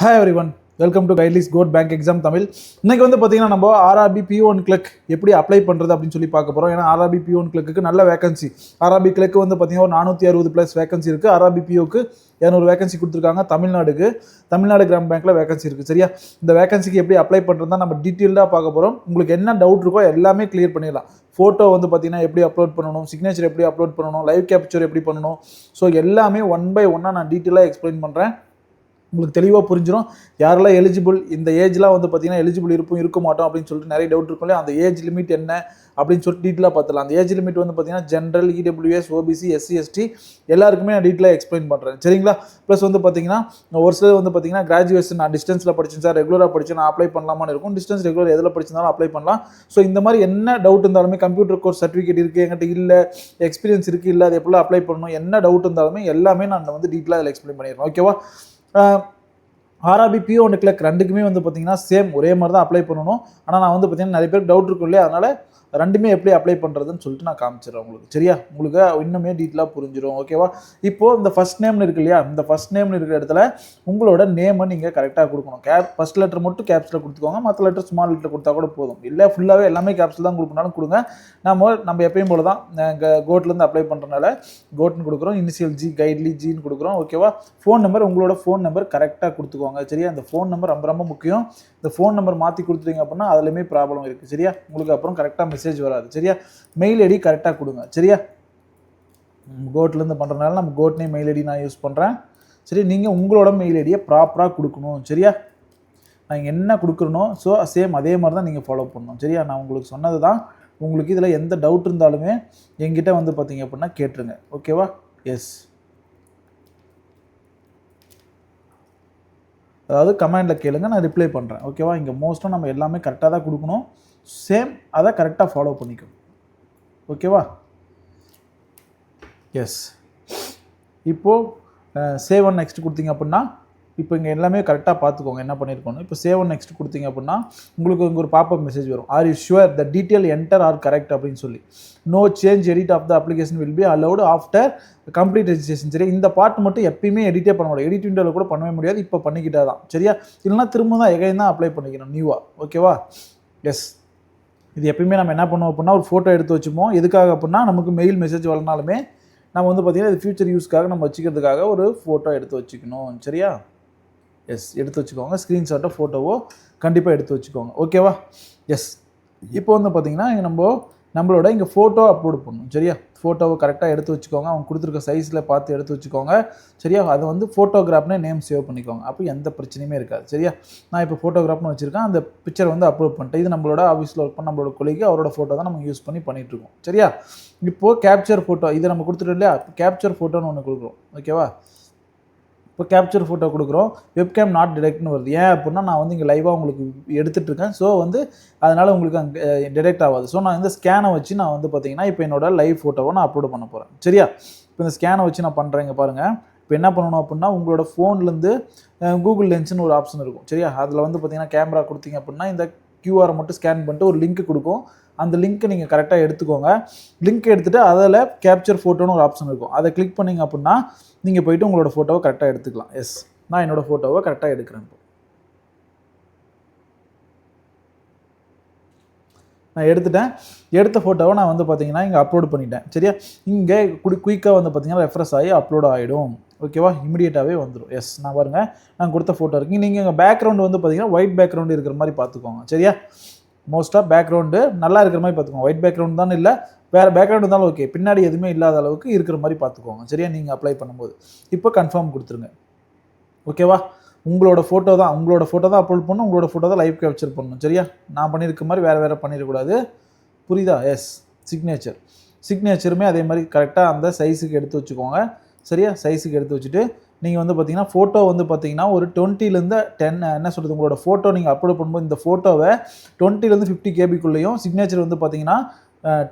Hi everyone, welcome to Guideless Goat Bank Exam Tamil. இன்னைக்கு வந்து பார்த்தீங்கன்னா நம்ம ஆர்ஆர்பி PO1 கிளர்க் எப்படி அப்ளை பண்ணுறது அப்படின்னு சொல்லி பார்க்க போகிறோம். ஏன்னா ஆர்ஆர்பி PO1 கிளர்க்கு நல்ல வேகன்சி. ஆர்ஆர்பி கிளர்க்கு வந்து பார்த்தீங்கன்னா ஒரு 460+ வேகன்சி இருக்குது. ஆர்ஆர்பி POக்கு 200 வேகன்சி கொடுத்துருக்காங்க. தமிழ்நாடு கிராம பேங்க்கில் வேகன்சி இருக்குது. சரியா, இந்த வேகன்சிக்கு எப்படி அப்ளை பண்ணுறது தான் நம்ம டீட்டெயில்டாக பார்க்க போகிறோம். உங்களுக்கு என்ன டவுட் இருக்கோ எல்லாமே கிளியர் பண்ணிடலாம். ஃபோட்டோ வந்து பார்த்தீங்கன்னா எப்படி அப்லோட் பண்ணணும், சிக்னேச்சர் எப்படி அப்லோட் பண்ணணும், லைவ் கேப்சர் எப்படி பண்ணணும், ஸோ எல்லாமே 1 by 1 நான் டீட்டெயிலாக எக்ஸ்பிளைன் பண்ணுறேன். உங்களுக்கு தெளிவாக புரிஞ்சிடும். யாரெல்லாம் எலிஜிபிள், இந்த ஏஜ்லாம் வந்து பார்த்தீங்கன்னா எலிஜிபிள் இருக்க மாட்டோம் அப்படின்னு சொல்லிட்டு நிறைய டவுட் இருக்கும் இல்லையா, அந்த ஏஜ் லிமிட் என்ன அப்படின்னு சொல்லிட்டு டீட்டெயிலாக பார்த்துலாம். அந்த ஏஜ் லிமிட் வந்து பார்த்தீங்கன்னா general, EWS, OBC, SC, ST எல்லாருக்குமே நான் டீட்டெயிலாக எக்ஸ்பிளைன் பண்ணுறேன். சரிங்களா? ப்ளஸ் வந்து பார்த்தீங்கன்னா ஒரு சிலர் வந்து பார்த்தீங்கன்னா கிராஜுவேஷன் நான் டிஸ்டன்ஸில் படிச்சேன் சார், ரெகுலராக படிச்சு நான் அப்ளை பண்ணலாமான்னு இருக்கும். டிஸ்டன்ஸ் ரெகுலர் எதில் படிச்சிருந்தாலும் அப்ளை பண்ணலாம். ஸோ இந்த மாதிரி என்ன டவுட் இருந்தாலுமே, கம்ப்யூட்டர் கோர்ஸ் சர்டிஃபிகேட் இருக்குது என்கிட்ட இல்லை, எக்ஸ்பீரியன்ஸ் இருக்குது இல்லை, அது எப்படிலாம் அப்ளை பண்ணணும், என்ன டவுட் இருந்தாலுமே எல்லாமே நான் வந்து டீட்டெயிலாக அதில் எக்ஸ்பிளைன் பண்ணிடுறேன். ஓகேவா? ஆர்ஆர்பி PO1 கிளர்க் ரெண்டுக்குமே வந்து பார்த்தீங்கன்னா சேம் ஒரே மாதிரி தான் அப்ளை பண்ணணும். ஆனால் நான் வந்து பார்த்தீங்கன்னா நிறைய பேருக்கு டவுட் இருக்கும் இல்லையா, அதனால் ரெண்டுமே எப்படி அப்ளை பண்ணுறதுன்னு சொல்லிட்டு நான் காமிச்சிடுறேன் உங்களுக்கு. சரியா, உங்களுக்கு இன்னுமே டீட்டெயிலாக புரிஞ்சிடும். ஓகேவா? இப்போது இந்த ஃபஸ்ட் நேம்னு இருக்கு இல்லையா, இந்த ஃபஸ்ட் நேம்னு இருக்கிற இடத்துல உங்களோட நேமை நீங்கள் கரெக்டாக கொடுக்கணும். ஃபஸ்ட் லெட்டர் மட்டும் கேப்ஸில் கொடுத்துக்கோங்க, மற்ற லெட்டர் ஸ்மால் லெட்டர் கொடுத்தா கூட போதும். இல்லை ஃபுல்லாகவே எல்லாமே கேப்ஸில் தான் கொடுக்கணும்னாலும் கொடுங்க. நம்ம எப்பயும் போல தான் கோட்லேருந்து அப்ளை பண்ணுறதுனால கோட்னு கொடுக்குறோம், இனிஷியல் G, கைட்லி Gன்னு கொடுக்குறோம். ஓகேவா? ஃபோன் நம்பர், உங்களோட ஃபோன் நம்பர் கரெக்டாக கொடுத்துக்கோங்க. சரியா, இந்த ஃபோன் நம்பர் ரொம்ப ரொம்ப முக்கியம். இந்த ஃபோன் நம்பர் மாற்றி கொடுத்துட்டீங்க அப்படின்னா அதுலேயுமே ப்ராப்ளம் இருக்குது. சரியா, உங்களுக்கு அப்புறம் கரெக்டாக மெசேஜ் வராது. சரியா, மெயில் ஐடி கரெக்டாக கொடுங்க. சரியா, கோட்லேருந்து பண்ணுறதுனால நம்ம கோட்னே மெயில் ஐடி நான் யூஸ் பண்ணுறேன். சரி, நீங்கள் உங்களோட மெயில் ஐடியை ப்ராப்பராக கொடுக்கணும். சரியா, நான் என்ன கொடுக்குறனோ ஸோ சேம் அதே மாதிரி தான் நீங்கள் ஃபாலோ பண்ணணும். சரியா, நான் உங்களுக்கு சொன்னது தான். உங்களுக்கு இதில் எந்த டவுட் இருந்தாலுமே என்கிட்ட வந்து பார்த்தீங்க அப்படின்னா கேட்டுருங்க. ஓகேவா? எஸ், அதாவது கமெண்டில் கேளுங்க, நான் ரிப்ளை பண்ணுறேன். ஓகேவா? இங்கே மோஸ்ட்டாக நம்ம எல்லாமே கரெக்டாக தான் கொடுக்கணும். சேம் அதை கரெக்டாக ஃபாலோ பண்ணிக்கணும். ஓகேவா? எஸ், இப்போது சேவ் ஒன் நெக்ஸ்ட் கொடுத்தீங்க அப்படின்னா இப்போ இங்கே எல்லாமே கரெக்டாக பார்த்துக்கோங்க என்ன பண்ணியிருக்கோன்னு. இப்போ சேவ் ஒன் நெக்ஸ்ட் கொடுத்தீங்க அப்படின்னா உங்களுக்கு இங்கே ஒரு பாப்பப் மெசேஜ் வரும். Are you sure the detail enter are correct அப்படின்னு சொல்லி. No change edit of the application will be allowed after complete registration. சரி, இந்த பார்ட் மட்டும் எப்பயுமே எடிட்டே பண்ண முடியாது. எடிட் விண்டோவில் கூட பண்ணவே முடியாது. இப்போ பண்ணிக்கிட்டே தான். சரியா, இல்லைனா திரும்ப தான் எகைன் தான் அப்ளை பண்ணிக்கணும் நியூவாக. ஓகேவா? எஸ், இது எப்பயுமே நம்ம என்ன பண்ணுவோம் அப்படின்னா ஒரு ஃபோட்டோ எடுத்து வச்சுப்போம். எதுக்காக அப்படின்னா நமக்கு மெயில் மெசேஜ் வரனாலுமே நம்ம வந்து பார்த்திங்கன்னா இது ஃபியூச்சர் யூஸ்க்காக நம்ம வச்சுக்கிறதுக்காக ஒரு ஃபோட்டோ எடுத்து வச்சுக்கணும். சரியா? எஸ், எடுத்து வச்சுக்கோங்க. ஸ்க்ரீன்ஷாட்டோ ஃபோட்டோவோ கண்டிப்பாக எடுத்து வச்சுக்கோங்க. ஓகேவா? எஸ், இப்போ வந்து பார்த்திங்கன்னா நம்மளோட இங்கே ஃபோட்டோ அப்லோட் பண்ணணும். சரியா, ஃபோட்டோவை கரெக்டாக எடுத்து வச்சுக்கோங்க. அவங்க கொடுத்துருக்க சைஸில் பார்த்து எடுத்து வச்சுக்கோங்க. சரியா, அதை வந்து ஃபோட்டோகிராஃப்னே நேம் சேவ் பண்ணிக்கோங்க. அப்போ எந்த பிரச்சனையுமே இருக்காது. சரியா, நான் இப்போ ஃபோட்டோகிராஃப்னு வச்சுருக்கேன். அந்த பிக்சர் வந்து அப்லோட் பண்ணிட்டேன். இது நம்மளோட ஆஃபீஸில் ஒர்க் பண்ண நம்மளோட கொலிக்கு அவரோட ஃபோட்டோ தான் நம்ம யூஸ் பண்ணிகிட்ருக்கோம். சரியா, இப்போது கேப்சர் ஃபோட்டோ இதை நம்ம கொடுத்துட்டோம் இல்லையா, கேப்சர் ஃபோட்டோன்னு ஒன்று கொடுக்குறோம். ஓகேவா? இப்போ கேப்சர் ஃபோட்டோ கொடுக்குறோம். வெப்கேம் நாட் டிடெக்ட்னு வருது. ஏன் அப்படின்னா நான் வந்து இங்கே லைவாக உங்களுக்கு எடுத்துகிட்ருக்கேன். ஸோ வந்து அதனால் உங்களுக்கு அங்கே டிடெக்ட் ஆகாது. ஸோ நான் இந்த ஸ்கேனை வச்சு நான் வந்து பார்த்தீங்கன்னா இப்போ என்னோட லைவ் ஃபோட்டோவை நான் அப்லோட் பண்ண போகிறேன். சரியா, இப்போ இந்த ஸ்கேனை வச்சு நான் பண்ணுறேங்க பாருங்கள். இப்போ என்ன பண்ணணும் அப்படின்னா உங்களோட ஃபோன்லேருந்து கூகுள் லென்ஸ்னு ஒரு ஆப்ஷன் இருக்கும். சரியா, அதில் வந்து பார்த்தீங்கன்னா கேமரா கொடுத்தீங்க அப்படின்னா இந்த QR மட்டும் ஸ்கேன் பண்ணிட்டு ஒரு லிங்க் கொடுக்கும். அந்த லிங்க்கை நீங்கள் கரெக்டாக எடுத்துக்கோங்க. லிங்க் எடுத்துகிட்டு அதில் கேப்சர் ஃபோட்டோன்னு ஒரு ஆப்ஷன் இருக்கும். அதை கிளிக் பண்ணிங்க அப்படின்னா நீங்கள் போய்ட்டு உங்களோட ஃபோட்டோவை கரெக்டாக எடுத்துக்கலாம். எஸ், நான் என்னோடய ஃபோட்டோவை கரெக்டாக எடுக்கிறேன். நான் எடுத்த ஃபோட்டோவை நான் வந்து பார்த்தீங்கன்னா இங்கே அப்லோட் பண்ணிட்டேன். சரியா, இங்கே குயிக்காக வந்து பார்த்தீங்கன்னா ரெஃப்ரெஷ் ஆகி அப்லோட் ஆகிடும். ஓகேவா? இமிடியேட்டாகவே வந்துடும். எஸ், நான் பாருங்கள் நான் கொடுத்த ஃபோட்டோ இருக்குது. நீங்கள் இங்கே பேக்ரவுண்டு வந்து பார்த்தீங்கன்னா ஒயிட் பேக்ரவுண்டு இருக்கிற மாதிரி பார்த்துக்கோங்க. சரியா, மோஸ்ட்டாக பேக்ரவுண்டு நல்லா இருக்கிற மாதிரி பார்த்துக்கோங்க. ஒயிட் பேக்ரவுண்ட் தான் இல்லை, வேறு பேக்ரவுண்ட் இருந்தாலும் ஓகே, பின்னாடி எதுவுமே இல்லாத அளவுக்கு இருக்கிற மாதிரி பார்த்துக்கோங்க. சரியா, நீங்கள் அப்ளை பண்ணும்போது இப்போ கன்ஃபார்ம் கொடுத்துருங்க. ஓகேவா? உங்களோட ஃபோட்டோ தான் அப்லோட் பண்ணணும். உங்களோட ஃபோட்டோ தான் லைவ் கேப்சர் பண்ணணும். சரியா, நான் பண்ணியிருக்க மாதிரி வேறு பண்ணிடக்கூடாது. புரியுதா? எஸ், சிக்னேச்சருமே அதே மாதிரி கரெக்டாக அந்த சைஸுக்கு எடுத்து வச்சுக்கோங்க. சரியா, சைஸுக்கு எடுத்து வச்சுட்டு நீங்கள் வந்து பார்த்தீங்கன்னா ஃபோட்டோ வந்து பார்த்தீங்கன்னா ஒரு 20லேருந்து 10 என்ன சொல்கிறது, உங்களோட ஃபோட்டோ நீங்கள் அப்லோட் பண்ணும்போது இந்த ஃபோட்டோவை 20லேருந்து 50 KB சிக்னேச்சர் வந்து பார்த்தீங்கன்னா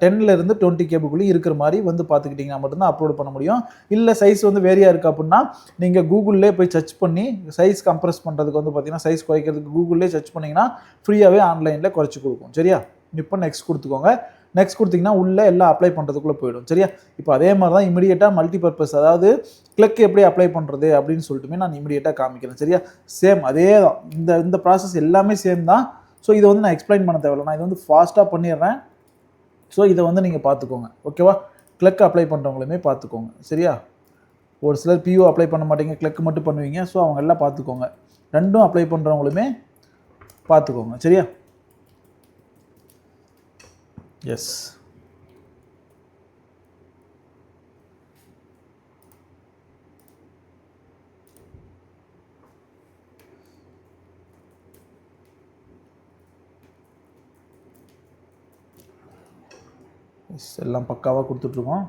10லேருந்து 20 KB இருக்கிற மாதிரி வந்து பார்த்துக்கிட்டிங்கன்னா மட்டும்தான் அப்லோட் பண்ண முடியும். இல்லை சைஸ் வந்து வேரியாக இருக்குது அப்படின்னா நீங்கள் கூகுள்லேயே போய் சர்ச் பண்ணி சைஸ் கம்ப்ரஸ் பண்ணுறதுக்கு வந்து பார்த்தீங்கன்னா சைஸ் குறைக்கிறதுக்கு கூகுள்லேயே சர்ச் பண்ணிங்கன்னா ஃப்ரீயாகவே ஆன்லைனில் குறைச்சி கொடுக்கும். சரியா, இப்போ நெக்ஸ்ட் கொடுத்துக்கோங்க. நெக்ஸ்ட் கொடுத்தீங்கன்னா உள்ளே எல்லாம் அப்ளை பண்ணுறதுக்குள்ளே போயிடும். சரியா? இப்போ அதே மாதிரி தான் இமிடியேட்டாக மல்டிபர்பஸ், அதாவது கிளக் எப்படி அப்ளை பண்ணுறது அப்படின்னு சொல்லிட்டுமே நான் இமிடியேட்டாக காமிக்கிறேன். சரியா? சேம் அதே தான், இந்த ப்ராசஸ் எல்லாமே சேம் தான். ஸோ இதை வந்து நான் எக்ஸ்பிளைன் பண்ண தேவையில்லை, நான் இதை வந்து ஃபாஸ்ட்டாக பண்ணிடுறேன். ஸோ இதை வந்து நீங்கள் பார்த்துக்கோங்க. ஓகேவா? கிளக் அப்ளை பண்ணுறவங்களுமே பார்த்துக்கோங்க. சரியா? ஒரு சிலர் பிஓ அப்ளை பண்ண மாட்டீங்க, கிளக் மட்டும் பண்ணுவீங்க. ஸோ அவங்க எல்லாம் பார்த்துக்கோங்க. ரெண்டும் அப்ளை பண்ணுறவங்களுமே பார்த்துக்கோங்க. சரியா? எஸ், எல்லாம் பக்காவாக கொடுத்துட்ருக்கோம்.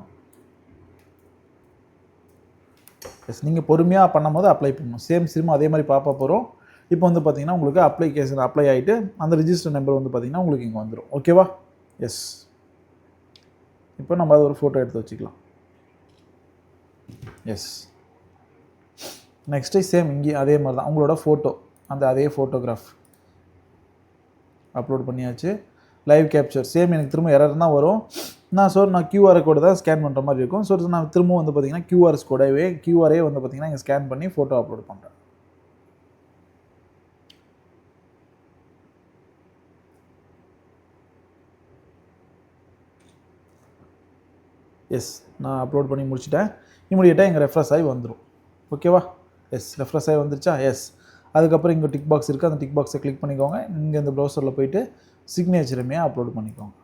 எஸ், நீங்கள் பொறுமையாக பண்ணும்போது அப்ளை பண்ணணும். சேம் அதே மாதிரி பார்ப்பா போகிறோம். இப்போ வந்து பார்த்தீங்கன்னா உங்களுக்கு அப்ளிகேஷன் அப்ளை ஆகிட்டு அந்த ரிஜிஸ்டர் நம்பர் வந்து பார்த்தீங்கன்னா உங்களுக்கு இங்கே வந்துடும். ஓகேவா? எஸ், இப்போ நம்ம அதை ஒரு ஃபோட்டோ எடுத்து வச்சுக்கலாம். எஸ், நெக்ஸ்ட்டு சேம் இங்கேயும் அதே மாதிரி தான் உங்களோட ஃபோட்டோ, அதே ஃபோட்டோகிராஃப் அப்லோட் பண்ணியாச்சு. லைவ் கேப்சர் சேம், எனக்கு திரும்ப எரர் தான் வரும். நான் கியூஆர் கோடு தான் ஸ்கேன் பண்ணுற மாதிரி இருக்கும். ஸோ நான் திரும்பவும் வந்து பார்த்தீங்கன்னா கியூஆரே வந்து பார்த்தீங்கன்னா இங்கே ஸ்கேன் பண்ணி ஃபோட்டோ அப்லோட் பண்ணுறேன். எஸ், நான் அப்லோட் பண்ணி முடிச்சுட்டேன். இமிடியேட்டாக இங்கே ரெஃப்ரெஷ் ஆகி வந்துடும். ஓகேவா? எஸ், ரெஃப்ரெஷ் ஆகி வந்துருச்சா? எஸ், அதுக்கப்புறம் இங்கே டிக் பாக்ஸ் இருக்குது, அந்த டிக் பாக்ஸை கிளிக் பண்ணிக்கோங்க. இங்கே இந்த ப்ரௌசரில் போய்ட்டு சிக்னேச்சருமே அப்லோட் பண்ணிக்கோங்க.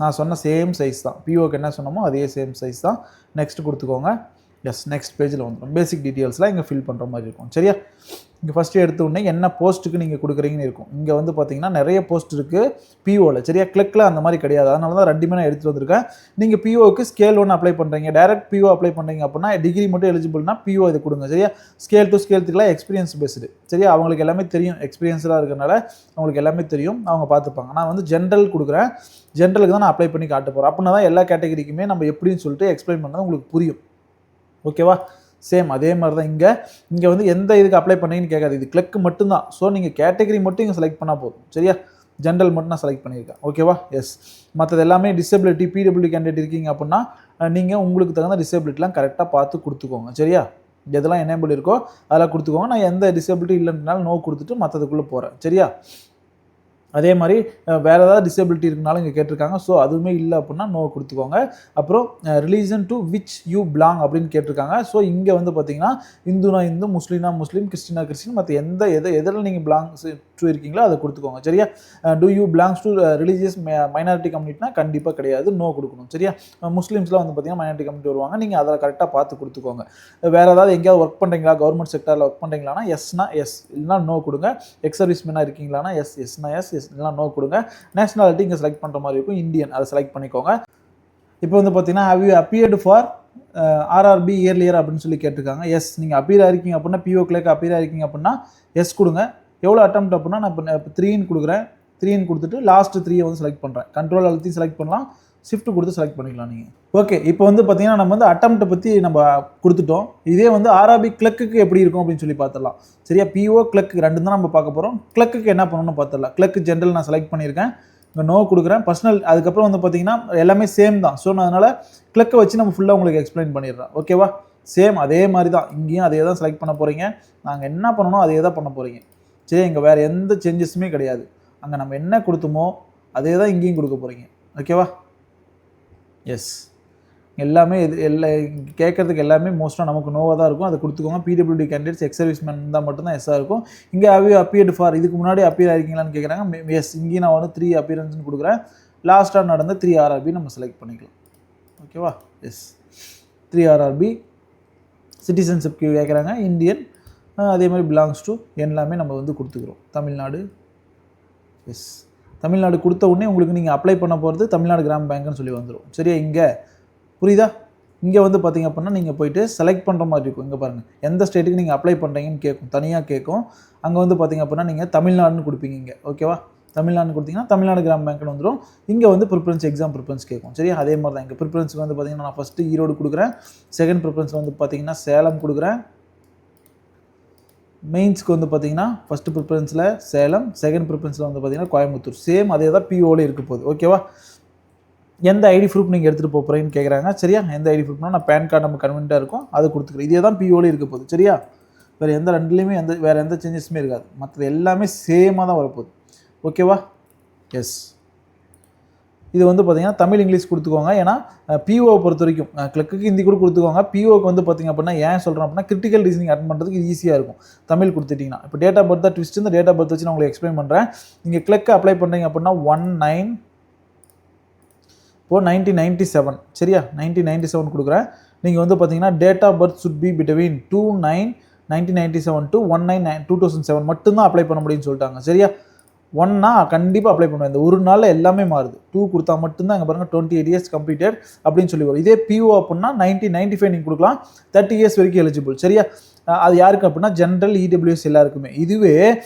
நான் சொன்ன சேம் சைஸ் தான், பிஓக்கு என்ன சொன்னமோ அதே சேம் சைஸ் தான். நெக்ஸ்ட் கொடுத்துக்கோங்க. எஸ், நெக்ஸ்ட் பேஜில் வந்துடும். பேசிக் டீட்டெயில்ஸ்லாம் இங்கே ஃபில் பண்ணுற மாதிரி இருக்கும். சரியா? இங்கே ஃபஸ்ட்டு எடுத்த உடனே என்ன போஸ்ட்டுக்கு நீங்கள் கொடுக்குறீங்கன்னு இருக்கும். இங்கே வந்து பார்த்தீங்கன்னா நிறைய போஸ்ட் இருக்குது பிஓவில். சரியா? கிளிக்கில் அந்த மாதிரி கிடையாது. அதனால தான் ரெண்டுமே நான் எடுத்துகிட்டு வந்திருக்கேன். நீங்கள் பிஓக்கு ஸ்கேல் 1 அப்ளை பண்ணுறீங்க, டேரக்ட் பிஓ அப்ளை பண்ணுறீங்க அப்படின்னா டிகிரி மட்டும் எலிஜிபிள்னா பிஓ இது கொடுங்க. சரியா? ஸ்கேல் 2 ஸ்கேல் 3லாம் எக்ஸ்பீரியன்ஸ் பேஸ்டு. சரியா? அவங்களுக்கு எல்லாமே தெரியும், எக்ஸ்பீரியன்ஸாக இருக்கிறனால அவங்களுக்கு எல்லாமே தெரியும், அவங்க பார்த்துப்பாங்க. நான் வந்து ஜென்ரல் கொடுக்குறேன். ஜென்ரலுக்கு தான் நான் அப்ளை பண்ணி காட்ட போகிறேன். அப்படின்னா தான் எல்லா கேட்டகரிக்குமே நம்ம எப்படின்னு சொல்லிட்டு எக்ஸ்பிளைன் பண்ணது உங்களுக்கு புரியும். ஓகேவா? சேம் அதே மாதிரி தான் இங்கே வந்து எந்த இதுக்கு அப்ளை பண்ணீங்கன்னு கேட்காது, இது கிளிக் மட்டும்தான். ஸோ நீங்கள் கேட்டகரி மட்டும் இங்கே செலக்ட் பண்ணால் போதும். சரியா? ஜென்ரல் மட்டும் நான் செலக்ட் பண்ணியிருக்கேன். ஓகேவா? எஸ், மற்றது எல்லாமே டிசபிலிட்டி, பிடபிள்யூ கேண்டிடேட் இருக்கீங்க அப்படின்னா நீங்கள் உங்களுக்கு தகுந்த டிசபிலிட்டிலாம் கரெக்டாக பார்த்து கொடுத்துக்கோங்க. சரியா? எதெல்லாம் எனேபிள் இருக்கோ அதெல்லாம் கொடுத்துக்கோங்க. நான் எந்த டிசபிலிட்டி இல்லைன்றனால நோ கொடுத்துட்டு மற்றதுக்குள்ளே போகிறேன். சரியா? அதே மாதிரி வேறு ஏதாவது டிசபிலிட்டி இருக்குனாலும் இங்கே கேட்டிருக்காங்க. ஸோ அதுவுமே இல்லை அப்படின்னா நோ கொடுத்துக்கோங்க. அப்புறம் religion to which you belong அப்படின்னு கேட்டிருக்காங்க. ஸோ இங்கே வந்து பார்த்தீங்கன்னா இந்துனா இந்து, முஸ்லீம்னா முஸ்லீம், கிறிஸ்டினா கிறிஸ்டின், மற்ற எதில் நீங்கள் பிலாங்ஸ் டு இருக்கீங்களோ அதை கொடுத்துக்கோங்க. சரியா? Do you belongs to religious minority கம்யூனிட்டினா கண்டிப்பாக கிடையாது, நோ கொடுக்கணும். சரியா? முஸ்லீம்ஸ்லாம் வந்து பார்த்தீங்கன்னா மைனாரிட்டி கம்யூனிட்டி வருவாங்க, நீங்கள் அதை கரெக்டாக பார்த்து கொடுத்துக்கோங்க. வேறு ஏதாவது எங்கேயாவது ஒர்க் பண்ணுறீங்களா, கவர்மெண்ட் செக்டரில் ஒர்க் பண்ணுறீங்களானா எஸ்னா எஸ், இல்லைனா நோ கொடுங்க. எக்ஸ் சர்வீஸ்மேனாக இருக்கீங்களானா எஸ்னா எஸ், எல்லாம் நோ கொடுங்க. நேஷனாலிட்டி இங்கே செலக்ட் பண்ணுற மாதிரி இருக்கும், இந்தியன், அதை செலக்ட் பண்ணிக்கோங்க. இப்போ வந்து பார்த்தீங்கன்னா have you appeared for RRB earlier அப்படின்னு சொல்லி கேட்டிருக்காங்க. எஸ், நீங்கள் அப்பியர் ஆகிருக்கீங்க அப்படின்னா, பிஓ கிளர்க் அப்பியர் ஆகிருக்கீங்க அப்படின்னா எஸ் கொடுங்க. எவ்வளோ அட்டெம்ப்ட் அப்படின்னா நான் இப்போ 3ன்னு கொடுக்குறேன். 3ன்னு கொடுத்துட்டு லாஸ்ட் 3 வந்து செலக்ட் பண்ணுறேன். கண்ட்ரோல் அழுத்தி செலக்ட் பண்ணலாம், ஷிஃப்ட் கொடுத்து செலக்ட் பண்ணிக்கலாம் நீங்கள். ஓகே, இப்போ வந்து பார்த்தீங்கன்னா நம்ம வந்து அட்டெம்ப்ட்டை பற்றி நம்ம கொடுத்துட்டோம். இதே வந்து ஆர்ஆர்பி கிளர்க்கு எப்படி இருக்கும் அப்படின்னு சொல்லி பார்த்துடலாம். சரியா? பிஓ கிளர்க்கு ரெண்டு தான் நம்ம பார்க்க போகிறோம். கிளர்க்கு என்ன பண்ணணும்னு பார்த்துடலாம். கிளர்க்கு ஜென்ரல் நான் செலக்ட் பண்ணியிருக்கேன், இங்கே நோ கொடுக்குறேன். பர்சனல் அதுக்கப்புறம் வந்து பார்த்தீங்கன்னா எல்லாமே சேம் தான். ஸோ நான் அதனால் கிளர்க்கை வச்சு நம்ம ஃபுல்லாக உங்களுக்கு எக்ஸ்பிளைன் பண்ணிடுறேன். ஓகேவா? சேம் அதே மாதிரி தான், இங்கேயும் அதே தான் செலக்ட் பண்ண போகிறீங்க. நாங்கள் என்ன பண்ணணும் அதே தான் பண்ண போகிறீங்க. சரி, இங்கே வேறு எந்த சேஞ்சஸுமே கிடையாது. அங்கே நம்ம என்ன கொடுத்தோமோ அதே தான் இங்கேயும் கொடுக்க போகிறீங்க. ஓகேவா? எஸ், எல்லாமே கேட்குறதுக்கு எல்லாமே மோஸ்ட்டாக நமக்கு நோவாக தான் இருக்கும். அதை கொடுத்துக்கோங்க. பிடபிள்யூடி கேண்டிடேட்ஸ், எக்ஸ் சர்வீஸ்மேன் தான் மட்டும்தான் எஸ்ஸாக இருக்கும். இங்கே அப்பியர்டு ஃபார், இதுக்கு முன்னாடி அப்பியர் ஆகிருக்கீங்களான்னு கேட்குறாங்க. எஸ், இங்கேயும் நான் வந்து 3 அப்பியரன்ஸ்னு கொடுக்குறேன். லாஸ்ட்டாக நடந்த 3 ஆர்ஆர்பி நம்ம செலக்ட் பண்ணிக்கலாம். ஓகேவா? Yes, 3 RRB. சிட்டிசன்ஷிப் கேட்குறாங்க, இந்தியன். அதே மாதிரி பிலாங்ஸ் டு எல்லாமே நம்ம வந்து கொடுத்துக்கிறோம். தமிழ்நாடு. எஸ், தமிழ்நாடு கொடுத்த உடனே உங்களுக்கு நீங்கள் அப்ளை பண்ண போகிறது தமிழ்நாடு கிராம பேங்க்னு சொல்லி வந்துடும். சரியா? இங்கே புரியுதா? இங்கே வந்து பார்த்தீங்க அப்படின்னா நீங்கள் போய்ட்டு செலக்ட் பண்ணுற மாதிரி இருக்கும். இங்கே பாருங்கள், எந்த ஸ்டேட்டுக்கு நீங்கள் அப்ளை பண்ணுறீங்கன்னு கேட்கும், தனியாக கேட்கும். அங்கே வந்து பார்த்தீங்க அப்படின்னா நீங்கள் தமிழ்நாடுன்னு கொடுப்பீங்க. இங்கே ஓகேவா? தமிழ்நாடு கொடுத்தீங்கன்னா தமிழ்நாடு கிராம பேங்க்னு வந்துடும். இங்கே வந்து ப்ரிஃபரன்ஸ், எக்ஸாம் ப்ரிஃபரன்ஸ் கேட்கும். சரியா? அதே மாதிரி தான் இங்கே ப்ரிஃபரன்ஸுக்கு வந்து பார்த்தீங்கன்னா நான் ஃபஸ்ட்டு ஈரோடு கொடுக்குறேன். செகண்ட் ப்ரிஃபரன்ஸ் வந்து பார்த்தீங்கன்னா சேலம் கொடுக்குறேன். மெயின்ஸ்க்கு வந்து பார்த்தீங்கன்னா ஃபஸ்ட்டு ப்ரிஃபரன்ஸில் சேலம், செகண்ட் ப்ரிஃபரன்ஸில் வந்து பார்த்தீங்கன்னா கோயம்புத்தூர். சேம் அதே தான் பிஓவில் இருக்க போகுது. ஓகேவா? எந்த ஐடி ப்ரூஃப் நீங்கள் எடுத்துகிட்டு போகிறீங்கன்னு கேட்குறாங்க. சரியா? எந்த ஐடி ப்ரூஃப்னா நான் பேன் கார்டு நம்ம கன்வென்ட்டாக இருக்கும் அது கொடுத்துக்கிறேன். இதே தான் பிஓலையும் இருக்க போகுது. சரியா? வேறு எந்த ரெண்டுலேயுமே வேறு எந்த சேஞ்சஸுமே இருக்காது. மற்றது எல்லாமே சேமாக தான் வரப்போகுது. ஓகேவா? எஸ். இது வந்து பார்த்தீங்கன்னா தமிழ் இங்கிலீஷ் கொடுத்துக்கோங்க. ஏன்னா பிஓவை பொறுத்த வரைக்கும் கிளர்க்குக்கு ஹிந்தி கூட கொடுத்துக்கோங்க. பிஓக்கு வந்து பார்த்தீங்க அப்படின்னா ஏன் சொல்கிறேன் அப்படின்னா கிரிட்டிக்கல் ரீசனிங் அட்டன் பண்ணுறதுக்கு ஈஸியாக இருக்கும் தமிழ் கொடுத்துட்டிங்கன்னா. இப்போ டேட் ஆஃப் பர்த் தான் ட்விஸ்ட். இந்த டேட் ஆஃப் பர்த் வச்சு நான் உங்களுக்கு எக்ஸ்பிளைன் பண்ணுறேன். நீங்கள் கிளர்க்கு அப்ளை பண்ணுறீங்க அப்படின்னா 1997. சரியா? 1997 கொடுக்குறேன். நீங்கள் வந்து பார்த்தீங்கன்னா date of birth should be between 29/1997 to 19/2007 மட்டும்தான் அப்ளை பண்ண முடியும்னு சொல்லிட்டாங்க. சரியா? 1னா கண்டிப்பாக அப்ளை பண்ணுவேன். இந்த ஒரு நாளில் எல்லாமே மாறுது. 2 கொடுத்தா மட்டும்தான் இங்கே பாருங்கள் 28 years கம்ப்ளீட்டட் அப்படின்னு சொல்லி வரும். இதே பிஓ அப்படின்னா 1995 நீங்கள் கொடுக்கலாம். 30 years வரைக்கும் எலிஜிபிள். சரியா? அது யாருக்கு அப்படின்னா ஜென்ரல் இடபிள்யூஎஸ் எல்லாருக்குமே. இதுவே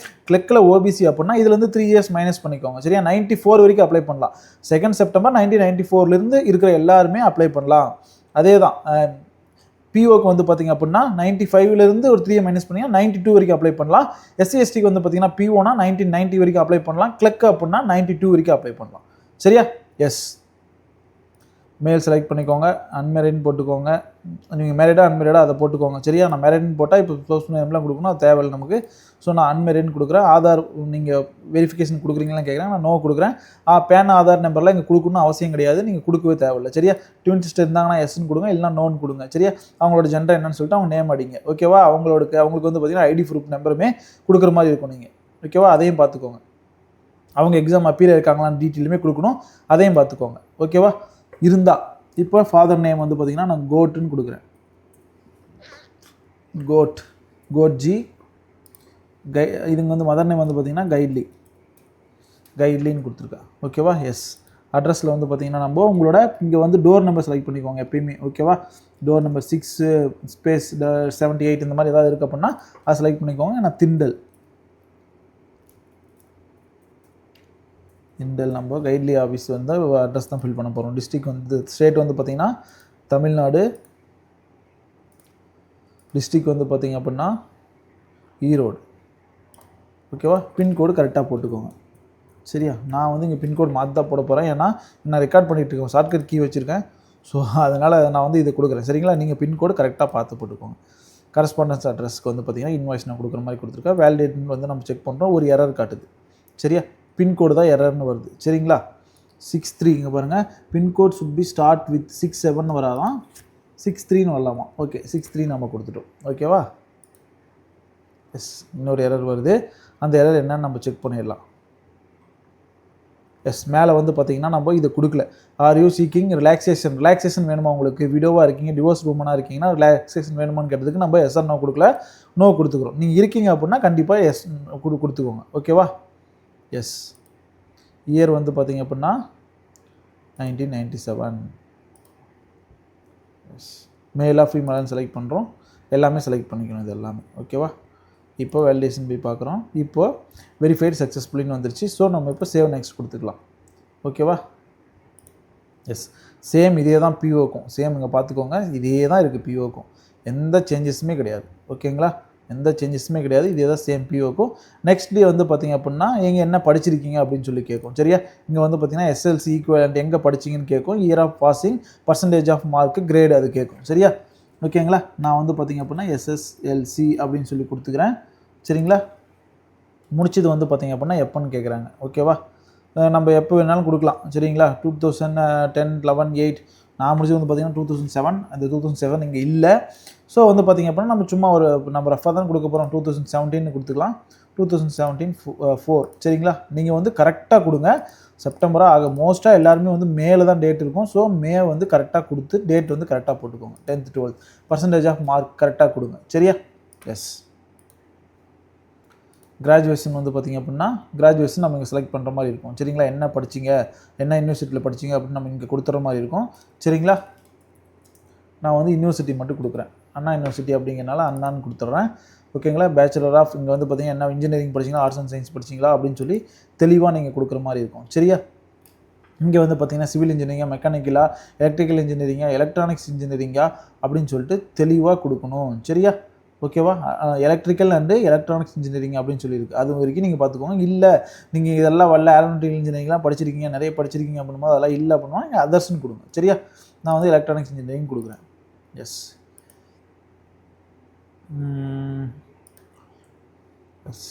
கிளக்கில் ஓபிசி அப்படின்னா இதுலேருந்து 3 years மைனஸ் பண்ணிக்கோங்க. சரியா? 94 வரைக்கும் அப்ளை பண்ணலாம். 2 September 1994 இருக்கிற எல்லாருமே அப்ளை பண்ணலாம். அதே தான் பிஓக்கு வந்து பார்த்தீங்க அப்படின்னா 95 ஒரு 3 மைனஸ் பண்ணிங்கன்னா 92 வரைக்கும் அப்ளை பண்ணலாம். எஸ்சிஎஸ்டிக்கு வந்து பார்த்தீங்கன்னா பிஓனா 1990 வரைக்கும் அப்ளை பண்ணலாம். கிளக் அப்படின்னா 92 வரைக்கும் அப்ளை பண்ணலாம். சரியா? எஸ். மேல் செலக்ட் பண்ணிக்கோங்க. அன்மேரிட்னு போட்டுக்கோங்க. நீங்கள் மேரிடாக அன்மேரிடாக அதை போட்டுக்கோங்க. சரியா? நான் மேரிட்னு போட்டால் இப்போ க்ளோஸ் நேம்லாம் கொடுக்கணும். அது தேவையில்லை நமக்கு. ஸோ நான் அன்மேரிட்னு கொடுக்குறேன். ஆதார் நீங்கள் வெரிஃபிகேஷன் கொடுக்குறீங்களான்னு கேட்குறேன். நான் நோ கொடுக்குறேன். பேன் ஆதார் நம்பர்லாம் இங்கே கொடுக்கணும்னு அவசியம் கிடையாது. நீங்கள் கொடுக்கவே தேவையில்லை. சரியா? ட்வின் சிஸ்டர் இருந்தாங்கன்னா எஸ்ன்னு கொடுங்க, இல்லைனா நோன்னு கொடுங்க. சரியா? அவங்களோட ஜெண்டர் என்னன்னு சொல்லிட்டு அவங்க நேம் அடிங்க. ஓகேவா? அவங்களுக்கு வந்து பார்த்தீங்கன்னா ஐடி ப்ரூஃப் நம்பருமே கொடுக்குற மாதிரி இருக்கும் நீங்கள். ஓகேவா? அதையும் பார்த்துக்கோங்க. அவங்க எக்ஸாம் அப்பீல் இருக்காங்களான்னு டீட்டெயிலுமே கொடுக்கணும். அதையும் பார்த்துக்கோங்க. ஓகேவா? இருந்தா இப்போ ஃபாதர் நேம் வந்து பார்த்தீங்கன்னா நான் கோட்டுன்னு கொடுக்குறேன். Code G. இதுங்க வந்து மதர் நேம் வந்து பார்த்தீங்கன்னா கைட்லின்னு கொடுத்துருக்கா. ஓகேவா? எஸ். அட்ரஸில் வந்து பார்த்தீங்கன்னா நம்ம உங்களோட இங்கே வந்து டோர் நம்பர் செலக்ட் பண்ணிக்கோங்க எப்பயுமே. ஓகேவா? டோர் நம்பர் 6/78 இந்த மாதிரி ஏதாவது இருக்குது அப்படின்னா அதை செலக்ட் பண்ணிக்கோங்க. நான் திண்டல் நம்ம கைட்லி ஆஃபீஸ் வந்து அட்ரஸ் தான் ஃபில் பண்ண போகிறோம். டிஸ்ட்ரிக் வந்து ஸ்டேட் வந்து பார்த்திங்கன்னா தமிழ்நாடு. டிஸ்ட்ரிக் வந்து பார்த்திங்க அப்படின்னா ஈரோடு. ஓகேவா? பின்கோடு கரெக்டாக போட்டுக்கோங்க. சரியா? நான் வந்து இங்கே பின்கோடு மாற்றி தான் போட போகிறேன். ஏன்னா நான் ரெக்கார்ட் பண்ணிகிட்டு இருக்கேன். ஷார்ட்கட் கீ வச்சுருக்கேன். ஸோ அதனால் நான் வந்து இதை கொடுக்குறேன். சரிங்களா? நீங்கள் பின்கோடு கரெக்டாக பார்த்து போட்டுக்கோங்க. கரஸ்பாண்டன்ஸ் அட்ரஸ்க்கு வந்து பார்த்திங்கன்னா இன்வாய்ஸ் நான் கொடுக்குற மாதிரி கொடுத்துருக்கேன். வேலிடேட்னு வந்து நம்ம செக் பண்ணுறோம். ஒரு எரர் காட்டுது. சரியா? பின்கோடு தான் எரர்னு வருது. சரிங்களா? 63 இங்கே பாருங்கள். Pin code should be start with 67 வராதான் 63 வரலாமா? ஓகே, 63 நம்ம கொடுத்துட்டோம். ஓகேவா? எஸ். இன்னொரு எரர் வருது. அந்த எரர் என்னன்னு நம்ம செக் பண்ணிடலாம். எஸ். மேலே வந்து பார்த்தீங்கன்னா நம்ம இதை கொடுக்கல. ஆர் யூ சீக்கிங் ரிலாக்ஸேஷன் வேணுமா உங்களுக்கு? விடோவாக இருக்கீங்க, டிவோர்ஸ் ரூமனாக இருக்கீங்கன்னா ரிலாக்ஸேஷன் வேணுமான்னு கேட்டதுக்கு நம்ம எஸ் ஆர் நோ கொடுக்கல, நோ கொடுத்துக்கிறோம். நீங்கள் இருக்கீங்க அப்படின்னா கண்டிப்பாக எஸ் கொடுத்துக்கோங்க. ஓகேவா? எஸ். இயர் வந்து பார்த்தீங்க அப்படின்னா 1997. எஸ். மேலாக ஃபீமேலான்னு செலக்ட் பண்ணுறோம். எல்லாமே செலக்ட் பண்ணிக்கணும் இது எல்லாமே. ஓகேவா? இப்போ வேலிடேஷன் போய் பார்க்குறோம். இப்போது வெரிஃபைடு சக்ஸஸ்ஃபுல்லின்னு வந்துருச்சு. ஸோ நம்ம இப்போ சேவ் நெக்ஸ்ட் கொடுத்துக்கலாம். ஓகேவா? எஸ். சேம் இதே தான் பிஓக்கும். சேம் இங்கே பார்த்துக்கோங்க. இதே தான் இருக்குது பிஓக்கும். எந்த சேஞ்சஸுமே கிடையாது. ஓகேங்களா? எந்த சேஞ்சஸுமே கிடையாது. இதே தான் சேம் பிஓக்கும். நெக்ஸ்ட் டே வந்து பார்த்தீங்க அப்படின்னா நீங்கள் என்ன படிச்சிருக்கீங்க அப்படின்னு சொல்லி கேட்கும். சரியா? இங்கே வந்து பார்த்தீங்கன்னா எஸ்எல்சி ஈக்குவலண்ட் எங்கே படிச்சிங்கன்னு கேட்கும். Year of passing, percentage of mark, grade அது கேட்கும். சரியா? ஓகேங்களா? நான் வந்து பார்த்தீங்க அப்படின்னா எஸ்எஸ்எல்சி அப்படின்னு சொல்லி கொடுத்துக்கிறேன். சரிங்களா? முடிச்சது வந்து பார்த்தீங்க அப்படின்னா எப்போன்னு கேட்குறாங்க. ஓகேவா? நம்ம எப்போ வேணாலும் கொடுக்கலாம். சரிங்களா? 2010, 11, 8 நான் முடிச்சது வந்து பார்த்தீங்கன்னா 2007. அந்த 2007 இங்கே இல்லை. ஸோ வந்து பார்த்திங்க அப்படின்னா நம்ம சும்மா நம்ம ரஃபாக தான் கொடுக்க போகிறோம். 2017 கொடுத்துக்கலாம். 2017 4. சரிங்களா? நீங்கள் வந்து கரெக்டாக கொடுங்க. செப்டம்பராக மோஸ்ட்டாக எல்லாருமே வந்து மேலே தான் டேட் இருக்கும். ஸோ மே வந்து கரெக்டாக கொடுத்து டேட் வந்து கரெக்டாக போட்டுக்கோங்க. 10th 12th percentage of mark கரெக்டாக கொடுங்க. சரியா? எஸ். கிராஜுவேஷன் வந்து பார்த்திங்க அப்படின்னா கிராஜுவேஷன் நம்ம இங்கே செலக்ட் பண்ணுற மாதிரி இருக்கும். சரிங்களா? என்ன படிச்சிங்க, என்ன யூனிவர்சிட்டியில் படிச்சிங்க அப்படின்னு நம்ம இங்கே கொடுத்துற மாதிரி இருக்கும். சரிங்களா? நான் வந்து யூனிவர்சிட்டி மட்டும் கொடுக்குறேன். அண்ணா யூனிவர்சிட்டி அப்படிங்கிறனால அண்ணான்னு கொடுத்துட்றேன். ஓகேங்களா? பேச்சுலர் ஆஃப் இங்கே வந்து பார்த்திங்கன்னா என்ன இன்ஜினியரிங் படிச்சிங்களா, ஆர்ட்ஸ் அண்ட் சயின்ஸ் படிச்சிங்களா அப்படின்னு சொல்லி தெளிவாக நீங்கள் கொடுக்குற மாதிரி இருக்கும். சரியா? இங்கே வந்து பார்த்திங்கன்னா சிவில் இன்ஜினியரிங்கா, மெக்கானிக்கலா, எலக்ட்ரிக்கல் இன்ஜினியரிங்கா, எலக்ட்ரானிக்ஸ் இன்ஜினியரிங்கா அப்படின்னு சொல்லிட்டு தெளிவாக கொடுக்கணும். சரியா? ஓகேவா? எலக்ட்ரிக்கல் அண்டு எலக்ட்ரானிக்ஸ் இன்ஜினியரிங் அப்படின்னு சொல்லியிருக்கு. அது வரைக்கும் நீங்கள் பார்த்துக்கோங்க. இல்ல நீங்கள் இதெல்லாம் வரல ஏரோநாட்டிக்கல் இன்ஜினியரிங்லாம் படிச்சிருக்கீங்க, நிறைய படிச்சிருக்கீங்க அப்படின்னும்போது அதெல்லாம் இல்லை அப்படின்னா நீங்கள் அதர்ஸ்ன்னு கொடுங்க. சரியா? நான் வந்து எலக்ட்ரானிக்ஸ் இன்ஜினியரிங் கொடுக்குறேன். எஸ். எஸ்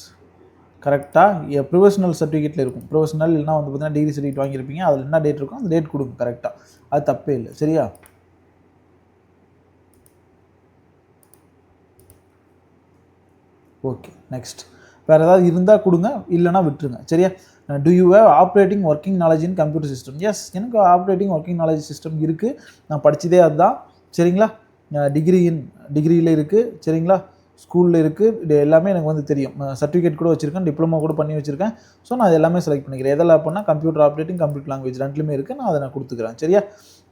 கரெக்டாக ப்ரொஃபஷனல் சர்டிஃபிகேட்டில் இருக்கும். ப்ரொஃபஷனல் இல்லைனா வந்து பார்த்தீங்கன்னா டிகிரி சர்டிஃபிகேட் வாங்கியிருப்பீங்க. அதில் என்ன டேட் இருக்கோ அந்த டேட் கொடுங்க கரெக்டாக. அது தப்பே இல்லை. சரியா? Okay next. வேறு ஏதாவது இருந்தால் கொடுங்க, இல்லைனா விட்டுருங்க. சரியா? Do you have operating working knowledge in computer system? Yes, எனக்கு ஆப்ரேட்டிங் ஒர்க்கிங் நாலேஜ் சிஸ்டம் இருக்குது. நான் படித்ததே அதுதான். சரிங்களா? டிகிரியில் இருக்குது. சரிங்களா? ஸ்கூலில் இருக்குது. இது எல்லாமே எனக்கு வந்து தெரியும். சர்டிஃபிகேட் கூட வச்சுருக்கேன், டிப்ளமோ கூட பண்ணி வச்சுருக்கேன். ஸோ நான் அது எல்லாமே செலக்ட் பண்ணிக்கிறேன். எதில் அப்படின்னா கம்ப்யூட்டர் ஆப்ரேட்டிங், கம்ப்யூட்டர் லாங்குவேஜ் ரெண்டுலையுமே இருக்குது. நான் அதை நான் கொடுத்துக்கிறேன். சரியா?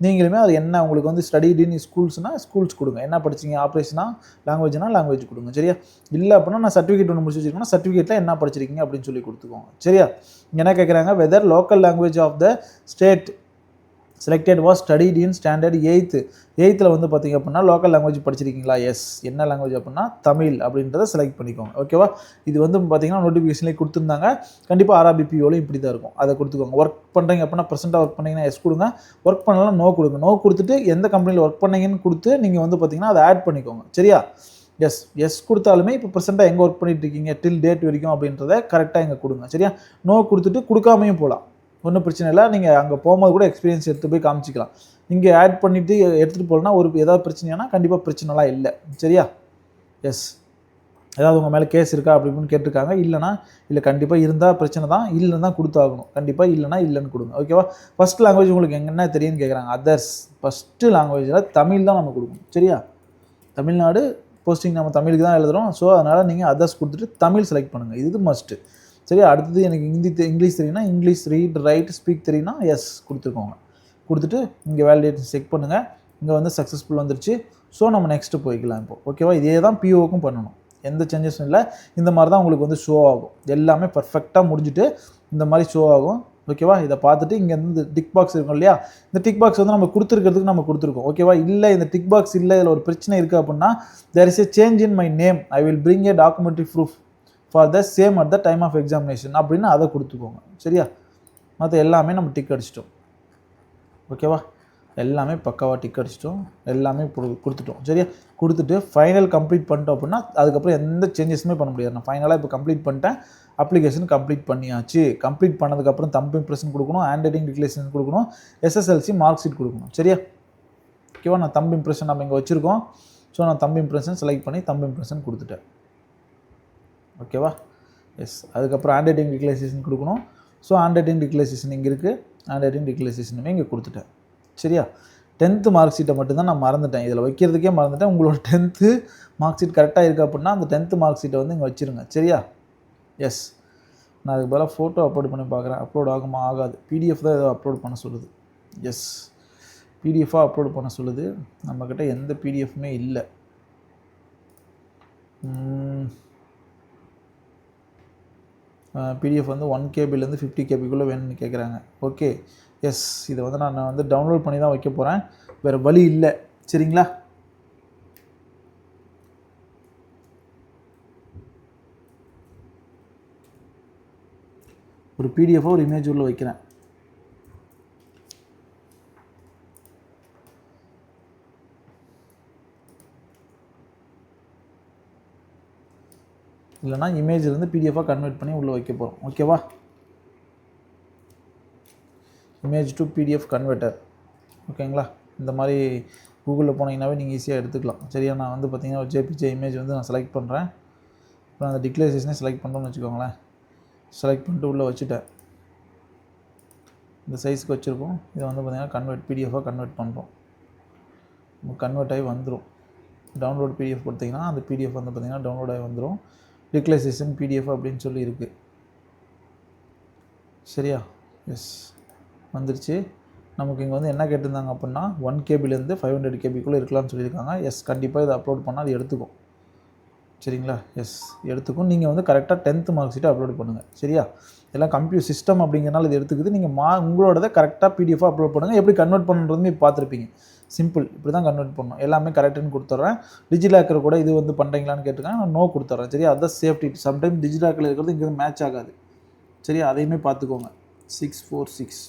நீங்களுமே அது என்ன உங்களுக்கு வந்து ஸ்டடிட் இன் ஸ்கூல்ஸ்னால் ஸ்கூல்ஸ் கொடுங்க. என்ன படிச்சிங்க? ஆப்ரேஷனா லாங்குவேஜ்னா லாங்குவேஜ் கொடுங்க. சரியா? இல்லை அப்படின்னா நான் சர்டிஃபிகேட் ஒன்று முடிச்சு வச்சுருக்கேன்னா சர்டிஃபிகேட்டில் என்ன படிச்சிருக்கீங்க அப்படின்னு சொல்லி கொடுத்துக்கோங்க. சரியா? என்ன கேட்குறாங்க? Whether local language of the state selected was studied in standard 8th வந்து பார்த்திங்க அப்படின்னா லோக்கல் லாங்குவேஜ் படிச்சிருக்கீங்களா? எஸ். என்ன லாங்குவேஜ் அப்படின்னா தமிழ் அப்படின்றத செலக்ட் பண்ணிக்கோங்க. ஓகேவா? இது வந்து பார்த்திங்கன்னா நோட்டிஃபிகேஷன்லேயே கொடுத்துருந்தாங்க. கண்டிப்பாக RRBPOலையும் இப்படி தான் இருக்கும். அதை கொடுத்துக்கோங்க. ஒர்க் பண்ணுறீங்க அப்படின்னா ப்ரெசென்ட்டாக ஒர்க் பண்ணிங்கன்னா எஸ் கொடுங்க. ஒர்க் பண்ணலாம் நோ கொடுங்க. நோ கொடுத்துட்டு எந்த கம்பெனியில் ஒர்க் பண்ணீங்கன்னு கொடுத்து நீங்கள் வந்து பார்த்திங்கன்னா அதை ஆட் பண்ணிக்கோங்க. சரியா? எஸ் கொடுத்தாலுமே இப்போ ப்ரெசென்ட்டாக எங்கே ஒர்க் பண்ணிட்டு இருக்கீங்க டில் டேட் வரைக்கும் அப்படின்றத கரெக்டாக இங்கே கொடுங்க. சரியா? நோ கொடுத்துட்டு கொடுக்காமையும் போகலாம். ஒன்றும் பிரச்சனை இல்லை. நீங்கள் அங்கே போகும்போது கூட எக்ஸ்பீரியன்ஸ் எடுத்து போய் காமிச்சிக்கலாம். இங்கே ஆட் பண்ணிவிட்டு எடுத்துகிட்டு போகலன்னா ஏதாவது பிரச்சனைனா கண்டிப்பாக பிரச்சனைலாம் இல்லை. சரியா? எஸ். ஏதாவது உங்கள் மேலே கேஸ் இருக்கா அப்படி இப்படின்னு கேட்டிருக்காங்க. இல்லைனா இல்லை கண்டிப்பாக இருந்தால் பிரச்சனை தான். இல்லைன்னா தான் கொடுத்தாகணும். கண்டிப்பாக இல்லைனா இல்லைன்னு கொடுங்க. ஓகேவா? ஃபஸ்ட் லாங்குவேஜ் உங்களுக்கு என்ன தெரியும்னு கேட்குறாங்க. அதர்ஸ். ஃபஸ்ட்டு லாங்குவேஜில் தமிழ் தான் நம்ம கொடுக்கணும். சரியா? தமிழ்நாடு போஸ்டிங் நம்ம தமிழுக்கு தான் எழுதுகிறோம். ஸோ அதனால் நீங்கள் அதர்ஸ் கொடுத்துட்டு தமிழ் செலக்ட் பண்ணுங்கள். இது மஸ்ட்டு. சரி, அடுத்தது எனக்கு இங்கிலீஷ் தெரியும்னா இங்கிலீஷ் ரீட் ரைட் ஸ்பீக் தெரியும்னா எஸ் கொடுத்துருக்கோங்க. கொடுத்துட்டு இங்கே வேலிடேஷன் செக் பண்ணுங்கள். இங்கே வந்து சக்ஸஸ்ஃபுல் வந்துருச்சு. ஸோ நம்ம நெக்ஸ்ட்டு போய்க்கலாம் இப்போ. ஓகேவா? இதே தான் பிஓவுக்கும் பண்ணணும். எந்த சேஞ்சஸும் இல்லை. இந்த மாதிரி தான் உங்களுக்கு வந்து ஷோ ஆகும். எல்லாமே பர்ஃபெக்டாக முடிஞ்சுட்டு இந்த மாதிரி ஷோ ஆகும். ஓகேவா? இதை பார்த்துட்டு இங்கே வந்து டிக் பாக்ஸ் இருக்கும் இல்லையா? இந்த டிக் பாக்ஸ் வந்து நம்ம கொடுத்துருக்கிறதுக்கு நம்ம கொடுத்துருக்கோம். ஓகேவா? இல்லை இந்த டிக் பாக்ஸ் இல்லை, இதில் ஒரு பிரச்சனை இருக்குது அப்படின்னா there is a change in my name, I will bring a documentary proof for the same at the time of examination அப்படின்னு அதை கொடுத்துக்கோங்க. சரியா? மற்ற எல்லாமே நம்ம டிக் அடிச்சிட்டோம். ஓகேவா? எல்லாமே பக்காவாக டிக் அடிச்சிட்டோம். எல்லாமே கொடுத்துட்டோம். சரியா? கொடுத்துட்டு ஃபைனல் கம்ப்ளீட் பண்ணிட்டோம் அப்படின்னா அதுக்கப்புறம் எந்த சேஞ்சஸுமே பண்ண முடியாது. நான் ஃபைனலாக இப்போ கம்ப்ளீட் பண்ணிட்டேன். அப்ளிகேஷன் கம்ப்ளீட் பண்ணியாச்சு. கம்ப்ளீட் பண்ணதுக்கப்புறம் தம்ப் இம்ப்ரெஷன் கொடுக்கணும், ஹேண்ட் ரைட்டிங் டிக்ளரேஷன் கொடுக்கணும், SSLC மார்க் ஷீட் கொடுக்கணும். சரியா? ஓகேவா? நான் தம்ப் இம்ப்ரெஷன் நம்ம இங்கே வச்சுருக்கோம். ஸோ நான் தம்ப் இம்ப்ரெஷன் செலக்ட் பண்ணி தம்ப் இம்ப்ரெஷன் கொடுத்துட்டேன். ஓகேவா? எஸ். அதுக்கப்புறம் ஹேண்ட் ரைட்டிங் டிக்ளரேஷன் கொடுக்கணும். ஸோ ஹேண்ட் ரைட்டிங் டிக்ளரேஷன் இங்கே இருக்குது. ஹேண்ட் ரைட்டிங் டிக்ளரேஷனுமே இங்கே கொடுத்துட்டேன். சரியா? 10th மார்க் ஷீட்டை மட்டும்தான் நான் மறந்துட்டேன். இதில் வைக்கிறதுக்கே மறந்துட்டேன். உங்களோட 10th மார்க் ஷீட் கரெக்டாக இருக்குது அப்படின்னா அந்த 10th மார்க் ஷீட்டை வந்து இங்கே வச்சுருங்க. சரியா? எஸ். நான் அதுக்கு பதிலாக ஃபோட்டோ அப்லோட் பண்ணி பார்க்குறேன். அப்லோட் ஆகுமா? ஆகாது. PDF தான் ஏதோ அப்லோட் பண்ண சொல்லுது. எஸ், PDF-ஆக அப்லோட் பண்ண சொல்லுது. நம்மக்கிட்ட எந்த PDFமே இல்லை. PDF வந்து 1 KBலேருந்து 50 KBக்குள்ளே வேணும்னு கேட்குறாங்க. Okay, yes. இதை வந்து நான் வந்து டவுன்லோட் பண்ணி தான் வைக்க போகிறேன். வேறு வழி இல்லை. சரிங்களா? ஒரு PDF-ஆக ஒரு இமேஜ் உள்ள வைக்கிறேன். இல்லைனா இமேஜிலேருந்து PDF-ஆக கன்வெர்ட் பண்ணி உள்ளே வைக்க போகிறோம். ஓகேவா? Image to PDF converter. ஓகேங்களா? இந்த மாதிரி கூகுளில் போனீங்கன்னாவே நீங்கள் ஈஸியாக எடுத்துக்கலாம். சரியா? நான் வந்து பார்த்தீங்கன்னா JPG இமேஜ் வந்து நான் செலக்ட் பண்ணுறேன். அப்புறம் அந்த டிக்ளரேஷனே செலக்ட் பண்ணுறோன்னு வச்சுக்கோங்களேன். செலக்ட் பண்ணிட்டு உள்ளே வச்சுட்டேன். இந்த சைஸுக்கு வச்சுருக்கோம். இதை வந்து பார்த்திங்கன்னா PDF-ஆக கன்வெர்ட் பண்ணுறோம். கன்வெர்ட் ஆகி வந்துடும். டவுன்லோட் PDF கொடுத்தீங்கன்னா அந்த PDF வந்து பார்த்திங்கன்னா டவுன்லோட் ஆகி வந்துடும். டிக்ளரேஷன் PDF அப்படின்னு சொல்லி இருக்குது. சரியா? எஸ், வந்துருச்சு. நமக்கு இங்கே வந்து என்ன கேட்டிருந்தாங்க அப்படின்னா 1 KBலேருந்து 500 KBக்குள்ளே இருக்கலாம்னு சொல்லியிருக்காங்க. எஸ், கண்டிப்பாக இதை அப்லோட் பண்ணால் அது எடுத்துக்கும். சரிங்களா? எஸ் எடுத்துக்கும். நீங்கள் வந்து கரெக்டாக 10th மார்க் ஷீட்டை அப்லோட் பண்ணுங்கள். சரியா? எல்லாம் கம்ப்யூட்டர் சிஸ்டம் அப்படிங்கிறனால இது எடுத்துக்குது. நீங்கள் உங்களோடதை கரெக்டாக பிடிஎஃபாக அப்லோட் பண்ணுங்கள். எப்படி கன்வெர்ட் பண்ணுறதுன்னு இப்போ பார்த்துருப்பீங்க. சிம்பிள். இப்படி தான் கன்வெர்ட் பண்ணணும். எல்லாமே கரெக்டுன்னு கொடுத்துட்றேன். டிஜிலாக்கர் கூட இது வந்து பண்ணுறீங்களான்னு கேட்டிருக்காங்க. நான் நோ கொடுத்துட்றேன். சரியா? அதுதான் சேஃப்டி. சம்டைம் டிஜிலாக்கரில் இருக்கிறது இங்கே மேட்ச் ஆகாது. சரியா? அதையுமே பார்த்துக்கோங்க. 646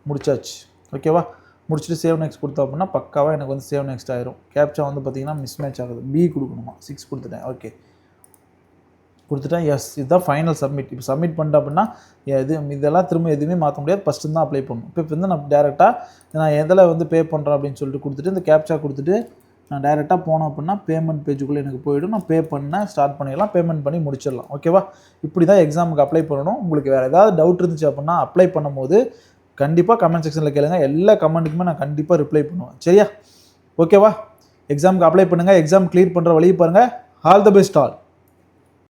முடிச்சாச்சு. ஓகேவா? முடிச்சுட்டு சேவ் நெக்ஸ்ட் கொடுத்தோம் அப்படின்னா பக்காவாக எனக்கு வந்து சேவ் நெக்ஸ்ட் ஆயிரும். கேப்ச்சா வந்து பார்த்தீங்கன்னா மிஸ் மேட்ச் ஆகுது. பி கொடுக்கணுமா? 6 கொடுத்துட்டேன். ஓகே கொடுத்துட்டேன். எஸ் இதுதான் ஃபைனல் சப்மிட். இப்போ சப்மிட் பண்ணிட்டேன் அப்படின்னா இதெல்லாம் திரும்ப எதுவுமே மாற்ற முடியாது. ஃபஸ்ட்டு தான் அப்ளை பண்ணணும். இப்போ வந்து நான் டேரெக்டாக நான் எதில் வந்து பே பண்ணுறேன் அப்படின்னு சொல்லிட்டு கொடுத்துட்டு இந்த கேப்ச்சா கொடுத்துட்டு நான் டேரெக்டாக போனோம் அப்படின்னா பேமெண்ட் பேஜுக்குள்ளே எனக்கு போய்டும். நான் பே பண்ணேன் ஸ்டார்ட் பண்ணிடலாம். பேமெண்ட் பண்ணி முடிச்சிடலாம். ஓகேவா? இப்படி தான் எக்ஸாமுக்கு அப்ளை பண்ணணும். உங்களுக்கு வேறு ஏதாவது டவுட் இருந்துச்சு அப்படின்னா அப்ளை பண்ணும்போது கண்டிப்பாக கமெண்ட் செக்ஷனில் கேளுங்க. எல்லா கமெண்ட்டுக்குமே நான் கண்டிப்பாக ரிப்ளை பண்ணுவேன். சரியா? ஓகேவா? எக்ஸாமுக்கு அப்ளை பண்ணுங்கள். எக்ஸாம் கிளியர் பண்ணுற வழியை பாருங்கள். All the best all.